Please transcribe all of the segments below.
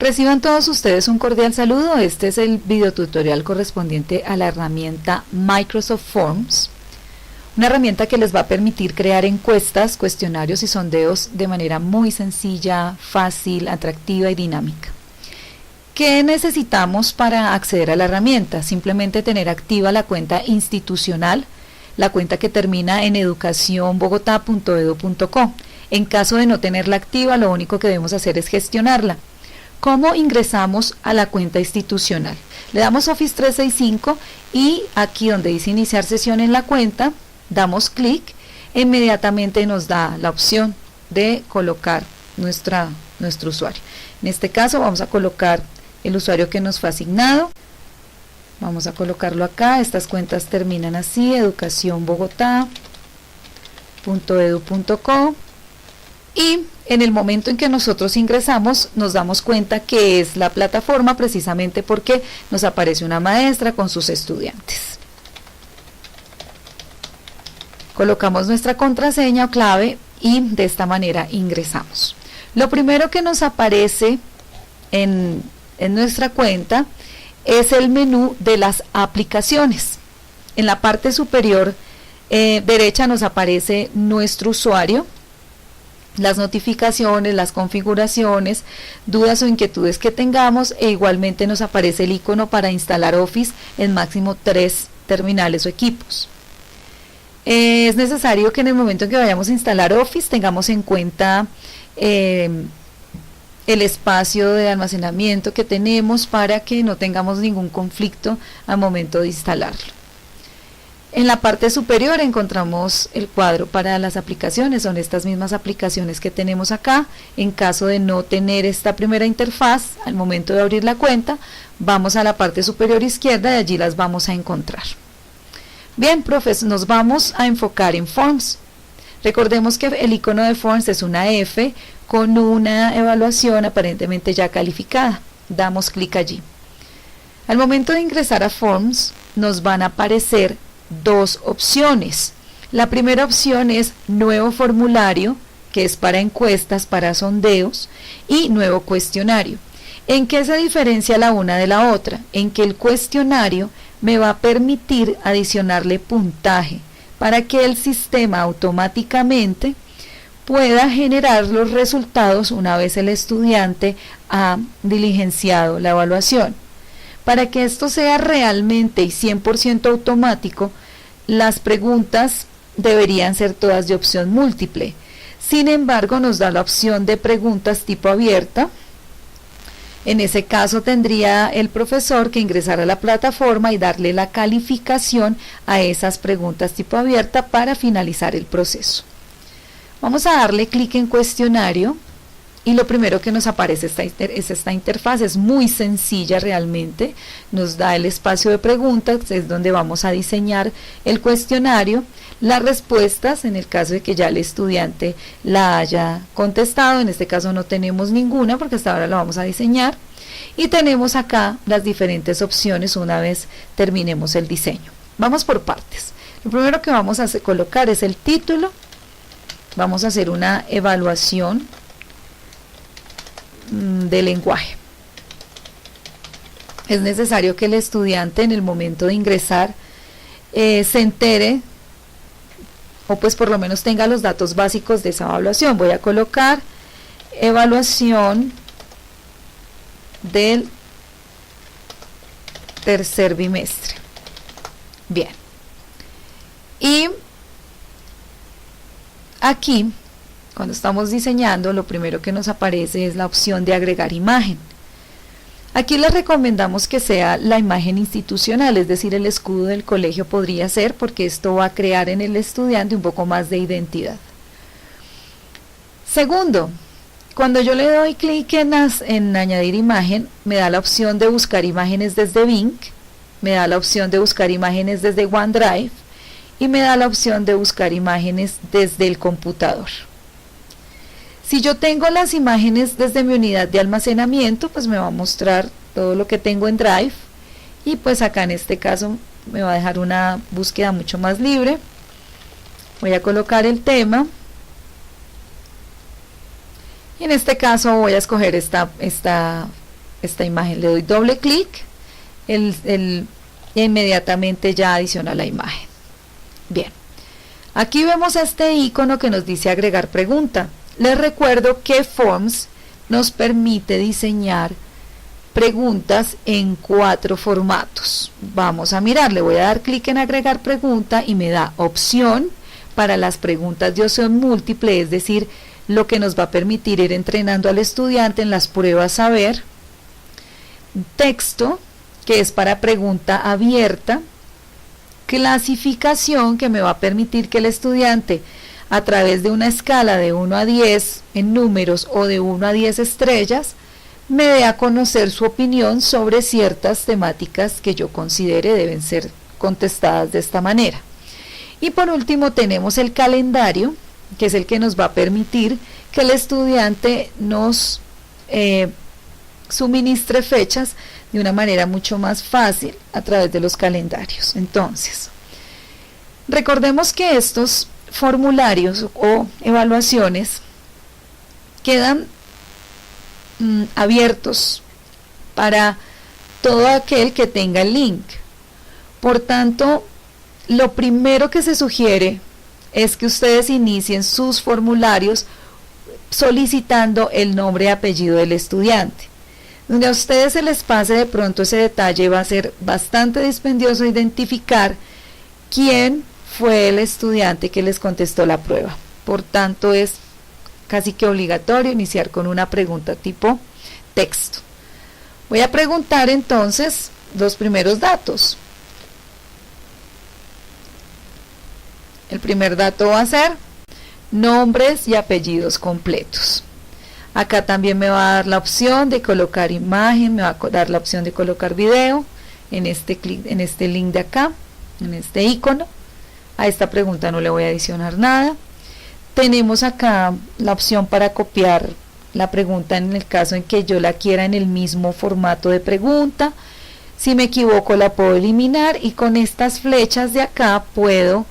Reciban todos ustedes un cordial saludo. Este es el videotutorial correspondiente a la herramienta Microsoft Forms, una herramienta que les va a permitir crear encuestas, cuestionarios y sondeos de manera muy sencilla, fácil, atractiva y dinámica. ¿Qué necesitamos para acceder a la herramienta? Simplemente tener activa la cuenta institucional, la cuenta que termina en educacionbogotá.edu.co. En caso de no tenerla activa, lo único que debemos hacer es gestionarla. ¿Cómo ingresamos a la cuenta institucional? Le damos Office 365 y aquí donde dice iniciar sesión en la cuenta, damos clic, inmediatamente nos da la opción de colocar nuestro usuario. En este caso vamos a colocar el usuario que nos fue asignado. Vamos a colocarlo acá. Estas cuentas terminan así: educacionbogotá.edu.co. Y en el momento en que nosotros ingresamos nos damos cuenta que es la plataforma, precisamente porque nos aparece una maestra con sus estudiantes. Colocamos nuestra contraseña o clave y de esta manera ingresamos. Lo primero que nos aparece en nuestra cuenta es el menú de las aplicaciones. En la parte superior derecha nos aparece nuestro usuario, las notificaciones, las configuraciones, dudas o inquietudes que tengamos, e igualmente nos aparece el icono para instalar Office en máximo 3 terminales o equipos. Es necesario que en el momento en que vayamos a instalar Office tengamos en cuenta el espacio de almacenamiento que tenemos para que no tengamos ningún conflicto al momento de instalarlo. En la parte superior encontramos el cuadro para las aplicaciones. Son estas mismas aplicaciones que tenemos acá. En caso de no tener esta primera interfaz, al momento de abrir la cuenta, vamos a la parte superior izquierda y allí las vamos a encontrar. Bien, profes, nos vamos a enfocar en Forms. Recordemos que el icono de Forms es una F con una evaluación aparentemente ya calificada. Damos clic allí. Al momento de ingresar a Forms, nos van a aparecer dos opciones. La primera opción es nuevo formulario, que es para encuestas, para sondeos, y nuevo cuestionario. ¿En qué se diferencia la una de la otra? En que el cuestionario me va a permitir adicionarle puntaje para que el sistema automáticamente pueda generar los resultados una vez el estudiante ha diligenciado la evaluación. Para que esto sea realmente y 100% automático, las preguntas deberían ser todas de opción múltiple. Sin embargo, nos da la opción de preguntas tipo abierta. En ese caso tendría el profesor que ingresar a la plataforma y darle la calificación a esas preguntas tipo abierta para finalizar el proceso. Vamos a darle clic en cuestionario y lo primero que nos aparece es esta interfaz. Es muy sencilla realmente. Nos da el espacio de preguntas, es donde vamos a diseñar el cuestionario, las respuestas en el caso de que ya el estudiante la haya contestado. En este caso no tenemos ninguna porque hasta ahora la vamos a diseñar, y tenemos acá las diferentes opciones una vez terminemos el diseño. Vamos por partes. Lo primero que vamos a colocar es el título. Vamos a hacer una evaluación de lenguaje. Es necesario que el estudiante en el momento de ingresar se entere, o pues por lo menos tenga los datos básicos de esa evaluación. Voy a colocar evaluación del tercer bimestre. Bien. Y aquí, cuando estamos diseñando, lo primero que nos aparece es la opción de agregar imagen. Aquí les recomendamos que sea la imagen institucional, es decir, el escudo del colegio podría ser, porque esto va a crear en el estudiante un poco más de identidad. Segundo, cuando yo le doy clic en añadir imagen, me da la opción de buscar imágenes desde Bing, me da la opción de buscar imágenes desde OneDrive y me da la opción de buscar imágenes desde el computador. Si yo tengo las imágenes desde mi unidad de almacenamiento, pues me va a mostrar todo lo que tengo en Drive, y pues acá en este caso me va a dejar una búsqueda mucho más libre. Voy a colocar el tema y en este caso voy a escoger esta esta imagen. Le doy doble clic, e inmediatamente ya adiciona la imagen. Bien, aquí vemos este icono que nos dice agregar pregunta. Les recuerdo que Forms nos permite diseñar preguntas en 4 formatos. Vamos a mirar, le voy a dar clic en agregar pregunta y me da opción para las preguntas de opción múltiple, es decir, lo que nos va a permitir ir entrenando al estudiante en las pruebas saber. Texto, que es para pregunta abierta. Clasificación, que me va a permitir que el estudiante, a través de una escala de 1 a 10 en números o de 1 a 10 estrellas, me dé a conocer su opinión sobre ciertas temáticas que yo considere deben ser contestadas de esta manera. Y por último tenemos el calendario, que es el que nos va a permitir que el estudiante nos suministre fechas de una manera mucho más fácil a través de los calendarios. Entonces, recordemos que estos formularios o evaluaciones quedan abiertos para todo aquel que tenga el link. Por tanto, lo primero que se sugiere es que ustedes inicien sus formularios solicitando el nombre y apellido del estudiante. Donde a ustedes se les pase de pronto ese detalle, va a ser bastante dispendioso identificar quién fue el estudiante que les contestó la prueba. Por tanto, es casi que obligatorio iniciar con una pregunta tipo texto. Voy a preguntar entonces los primeros datos. El primer dato va a ser nombres y apellidos completos. Acá también me va a dar la opción de colocar imagen, me va a dar la opción de colocar video en este link de acá, en este icono. A esta pregunta no le voy a adicionar nada. Tenemos acá la opción para copiar la pregunta en el caso en que yo la quiera en el mismo formato de pregunta. Si me equivoco la puedo eliminar y con estas flechas de acá puedo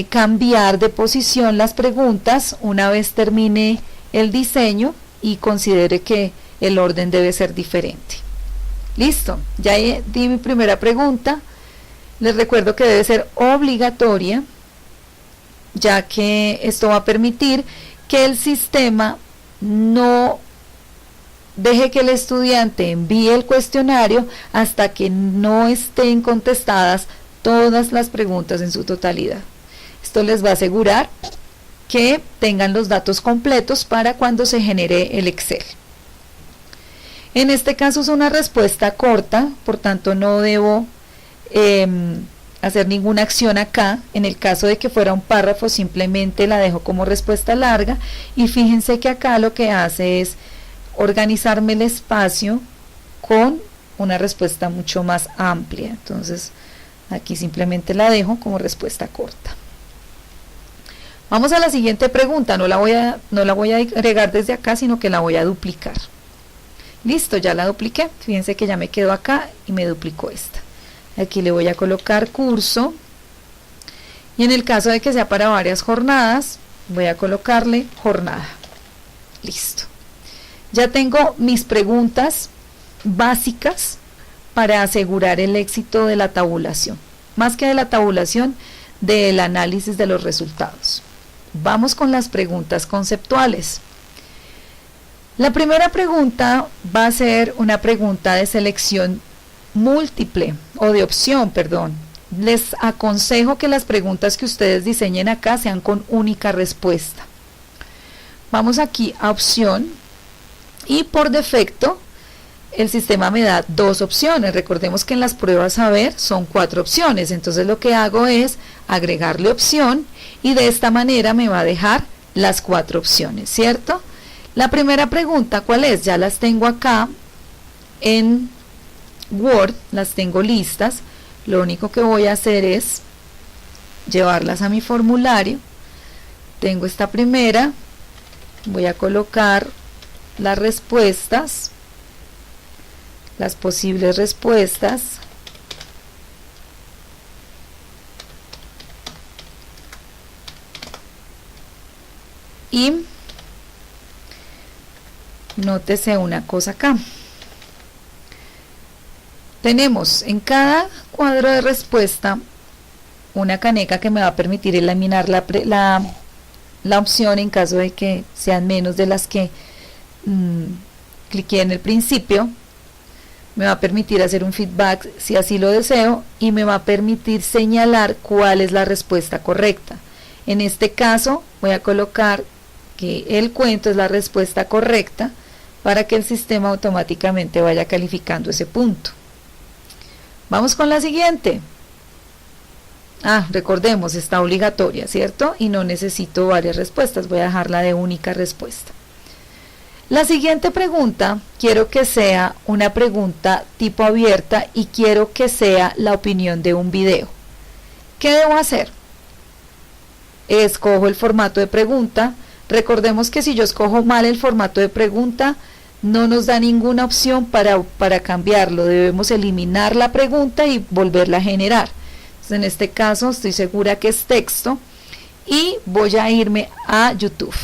cambiar de posición las preguntas una vez termine el diseño y considere que el orden debe ser diferente. Listo, ya di mi primera pregunta. Les recuerdo que debe ser obligatoria, ya que esto va a permitir que el sistema no deje que el estudiante envíe el cuestionario hasta que no estén contestadas todas las preguntas en su totalidad. Esto les va a asegurar que tengan los datos completos para cuando se genere el Excel. En este caso es una respuesta corta, por tanto no debo hacer ninguna acción acá. En el caso de que fuera un párrafo, simplemente la dejo como respuesta larga, y fíjense que acá lo que hace es organizarme el espacio con una respuesta mucho más amplia. Entonces aquí simplemente la dejo como respuesta corta. Vamos a la siguiente pregunta. No la voy a agregar desde acá, sino que la voy a duplicar. Listo, ya la dupliqué. Fíjense que ya me quedó acá y me duplicó esta. Aquí le voy a colocar curso, y en el caso de que sea para varias jornadas, voy a colocarle jornada. Listo. Ya tengo mis preguntas básicas para asegurar el éxito de la tabulación. Más que de la tabulación, del análisis de los resultados. Vamos con las preguntas conceptuales. La primera pregunta va a ser una pregunta de selección múltiple, o de opción, perdón. Les aconsejo que las preguntas que ustedes diseñen acá sean con única respuesta. Vamos aquí a opción, y por defecto el sistema me da 2 opciones. Recordemos que en las pruebas saber son 4 opciones, entonces lo que hago es agregarle opción, y de esta manera me va a dejar las 4 opciones, ¿cierto? La primera pregunta, ¿cuál es? Ya las tengo acá en Word, las tengo listas. Lo único que voy a hacer es llevarlas a mi formulario. Tengo esta primera, voy a colocar las respuestas, las posibles respuestas, y nótese una cosa acá. Tenemos en cada cuadro de respuesta una caneca que me va a permitir eliminar la opción en caso de que sean menos de las que cliqué en el principio. Me va a permitir hacer un feedback si así lo deseo y me va a permitir señalar cuál es la respuesta correcta. En este caso voy a colocar que el cuento es la respuesta correcta para que el sistema automáticamente vaya calificando ese punto. Vamos con la siguiente. Recordemos, está obligatoria, ¿cierto? Y no necesito varias respuestas, voy a dejarla de única respuesta. La siguiente pregunta, quiero que sea una pregunta tipo abierta y quiero que sea la opinión de un video. ¿Qué debo hacer? Escojo el formato de pregunta. Recordemos que si yo escojo mal el formato de pregunta, no nos da ninguna opción para cambiarlo. Debemos eliminar la pregunta y volverla a generar. Entonces, en este caso estoy segura que es texto y voy a irme a YouTube.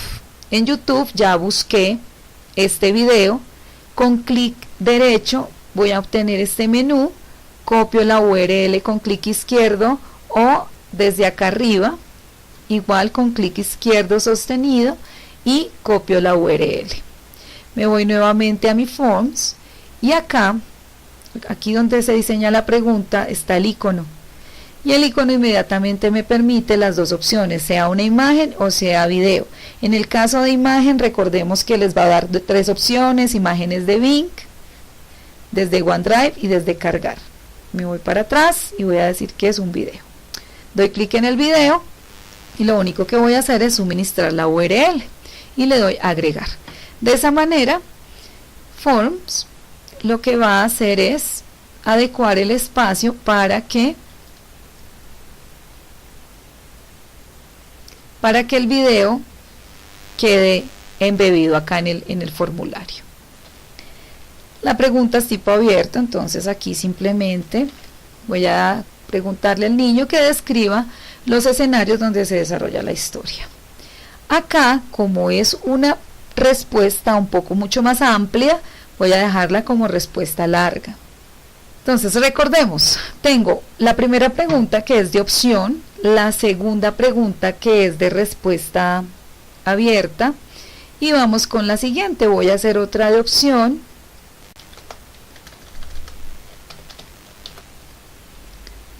En YouTube ya busqué este video, con clic derecho voy a obtener este menú, copio la URL con clic izquierdo o desde acá arriba, igual con clic izquierdo sostenido y copio la URL. Me voy nuevamente a mi Forms y aquí donde se diseña la pregunta está el icono. Y el icono inmediatamente me permite las dos opciones, sea una imagen o sea video. En el caso de imagen, recordemos que les va a dar tres opciones: imágenes de Bing, desde OneDrive y desde cargar. Me voy para atrás y voy a decir que es un video. Doy clic en el video y lo único que voy a hacer es suministrar la URL y le doy a agregar. De esa manera, Forms lo que va a hacer es adecuar el espacio para que el video quede embebido acá en el formulario. La pregunta es tipo abierto, entonces aquí simplemente voy a preguntarle al niño que describa los escenarios donde se desarrolla la historia. Acá, como es una respuesta un poco mucho más amplia, voy a dejarla como respuesta larga. Entonces recordemos, tengo la primera pregunta que es de opción, la segunda pregunta que es de respuesta abierta y vamos con la siguiente. Voy a hacer otra de opción.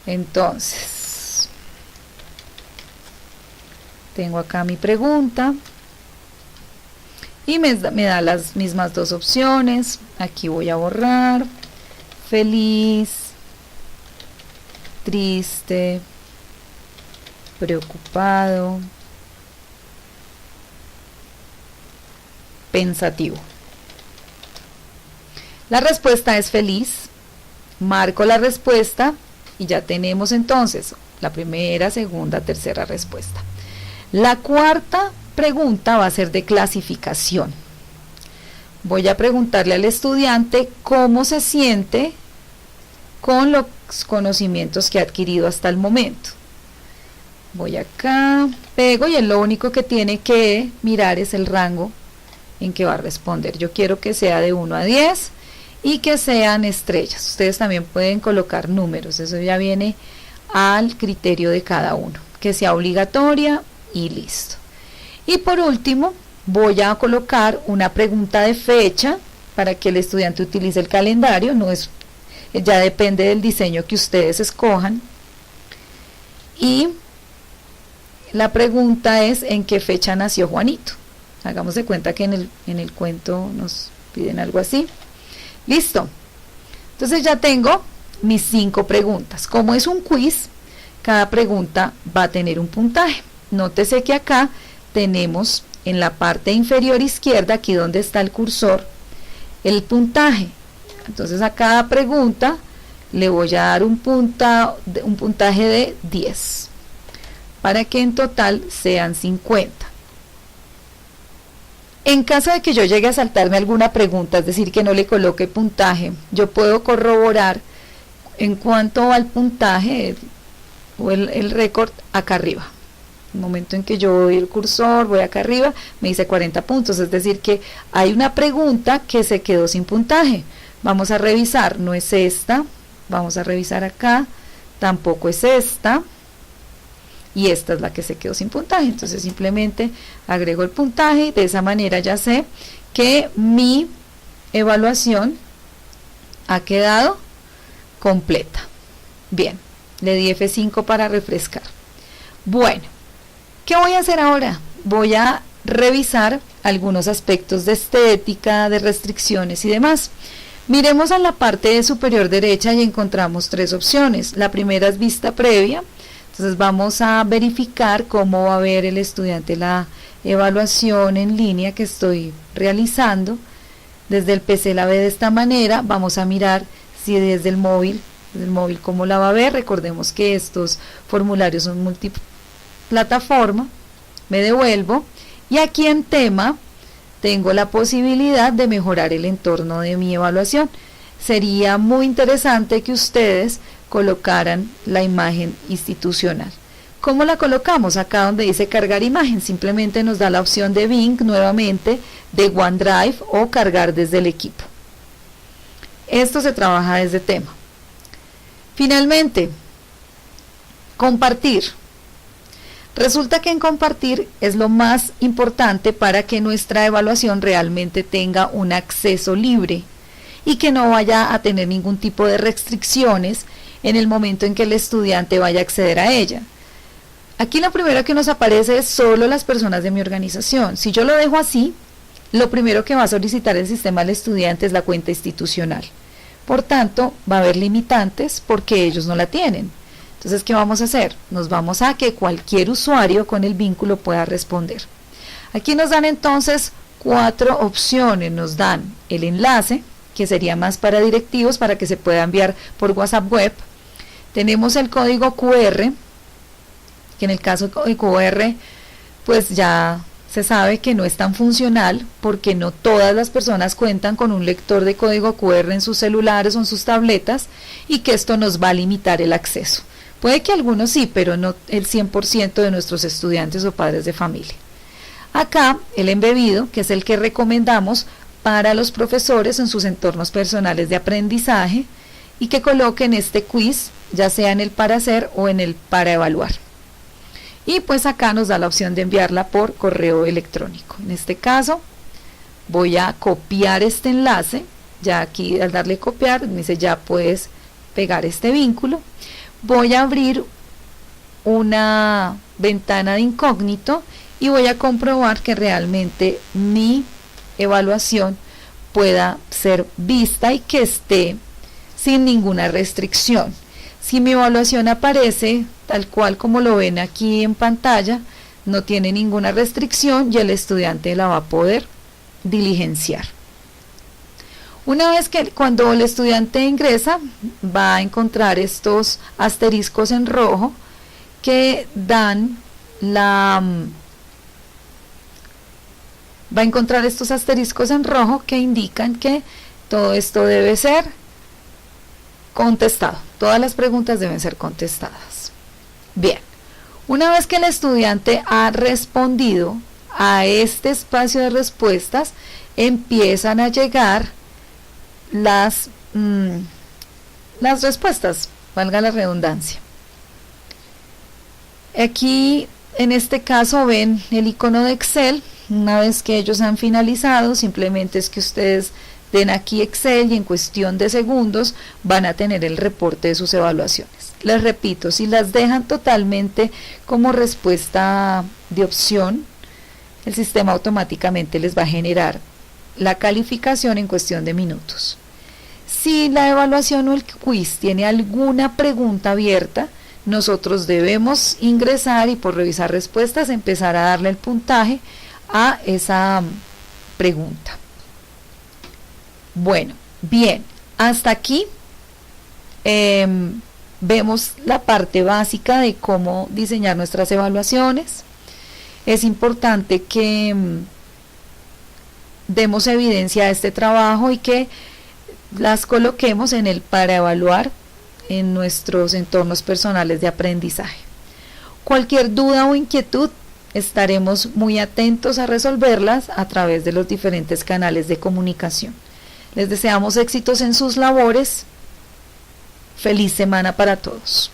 Entonces, tengo acá mi pregunta y me da las mismas dos opciones. Aquí voy a borrar feliz, triste, preocupado, pensativo. La respuesta es feliz. Marco la respuesta y ya tenemos entonces la primera, segunda, tercera respuesta. La cuarta pregunta va a ser de clasificación. Voy a preguntarle al estudiante cómo se siente con los conocimientos que ha adquirido hasta el momento. Voy acá, pego y lo único que tiene que mirar es el rango en que va a responder. Yo quiero que sea de 1 a 10 y que sean estrellas. Ustedes también pueden colocar números, eso ya viene al criterio de cada uno. Que sea obligatoria y listo. Y por último, voy a colocar una pregunta de fecha para que el estudiante utilice el calendario. Ya depende del diseño que ustedes escojan. Y la pregunta es: ¿en qué fecha nació Juanito? Hagamos de cuenta que en el cuento nos piden algo así. Listo. Entonces ya tengo mis 5 preguntas. Como es un quiz, cada pregunta va a tener un puntaje. Nótese que acá tenemos en la parte inferior izquierda, aquí donde está el cursor, el puntaje. Entonces a cada pregunta le voy a dar un puntaje de 10 para que en total sean 50. En caso de que yo llegue a saltarme alguna pregunta, es decir, que no le coloque puntaje, yo puedo corroborar en cuanto al puntaje o el récord acá arriba. El momento en que yo doy el cursor, voy acá arriba, me dice 40 puntos, es decir que hay una pregunta que se quedó sin puntaje. Vamos a revisar, no es esta, Vamos a revisar acá, tampoco es esta, y esta es la que se quedó sin puntaje. Entonces simplemente agrego el puntaje y de esa manera ya sé que mi evaluación ha quedado completa. Bien, le di F5 para refrescar. Bueno, ¿qué voy a hacer ahora? Voy a revisar algunos aspectos de estética, de restricciones y demás. Miremos a la parte superior derecha y encontramos tres opciones. La primera es vista previa. Entonces vamos a verificar cómo va a ver el estudiante la evaluación en línea que estoy realizando. Desde el PC la ve de esta manera. Vamos a mirar si desde el móvil cómo la va a ver. Recordemos que estos formularios son multiplataforma. Me devuelvo y aquí en tema tengo la posibilidad de mejorar el entorno de mi evaluación. Sería muy interesante que ustedes colocaran la imagen institucional. ¿Cómo la colocamos? Acá donde dice cargar imagen, simplemente nos da la opción de Bing nuevamente, de OneDrive o cargar desde el equipo. Esto se trabaja desde tema. Finalmente, compartir. Resulta que en compartir es lo más importante para que nuestra evaluación realmente tenga un acceso libre y que no vaya a tener ningún tipo de restricciones en el momento en que el estudiante vaya a acceder a ella. Aquí lo primero que nos aparece es solo las personas de mi organización. Si yo lo dejo así, lo primero que va a solicitar el sistema al estudiante es la cuenta institucional. Por tanto, va a haber limitantes porque ellos no la tienen. Entonces, ¿qué vamos a hacer? Nos vamos a que cualquier usuario con el vínculo pueda responder. Aquí nos dan entonces 4 opciones. Nos dan el enlace, que sería más para directivos, para que se pueda enviar por WhatsApp web. Tenemos el código QR, que en el caso de QR, pues ya se sabe que no es tan funcional, porque no todas las personas cuentan con un lector de código QR en sus celulares o en sus tabletas, y que esto nos va a limitar el acceso. Puede que algunos sí, pero no el 100% de nuestros estudiantes o padres de familia. Acá el embebido, que es el que recomendamos para los profesores en sus entornos personales de aprendizaje, y que coloquen este quiz, ya sea en el para hacer o en el para evaluar. Y pues acá nos da la opción de enviarla por correo electrónico. En este caso voy a copiar este enlace. Ya aquí al darle copiar me dice ya puedes pegar este vínculo. Voy a abrir una ventana de incógnito y voy a comprobar que realmente mi evaluación pueda ser vista y que esté sin ninguna restricción. Si mi evaluación aparece tal cual como lo ven aquí en pantalla, no tiene ninguna restricción y el estudiante la va a poder diligenciar. Una vez que cuando el estudiante ingresa, va a encontrar estos asteriscos en rojo que dan va a encontrar estos asteriscos en rojo que indican que todo esto debe ser contestado. Todas las preguntas deben ser contestadas. Bien, una vez que el estudiante ha respondido a este espacio de respuestas, empiezan a llegar las respuestas, valga la redundancia. Aquí en este caso ven el icono de Excel. Una vez que ellos han finalizado, simplemente es que ustedes den aquí Excel y en cuestión de segundos van a tener el reporte de sus evaluaciones. Les repito, si las dejan totalmente como respuesta de opción, el sistema automáticamente les va a generar la calificación en cuestión de minutos. Si la evaluación o el quiz tiene alguna pregunta abierta, nosotros debemos ingresar y por revisar respuestas empezar a darle el puntaje a esa pregunta. Bueno, bien, hasta aquí vemos la parte básica de cómo diseñar nuestras evaluaciones. Es importante que demos evidencia a este trabajo y que las coloquemos en el para evaluar en nuestros entornos personales de aprendizaje. Cualquier duda o inquietud, estaremos muy atentos a resolverlas a través de los diferentes canales de comunicación. Les deseamos éxitos en sus labores. Feliz semana para todos.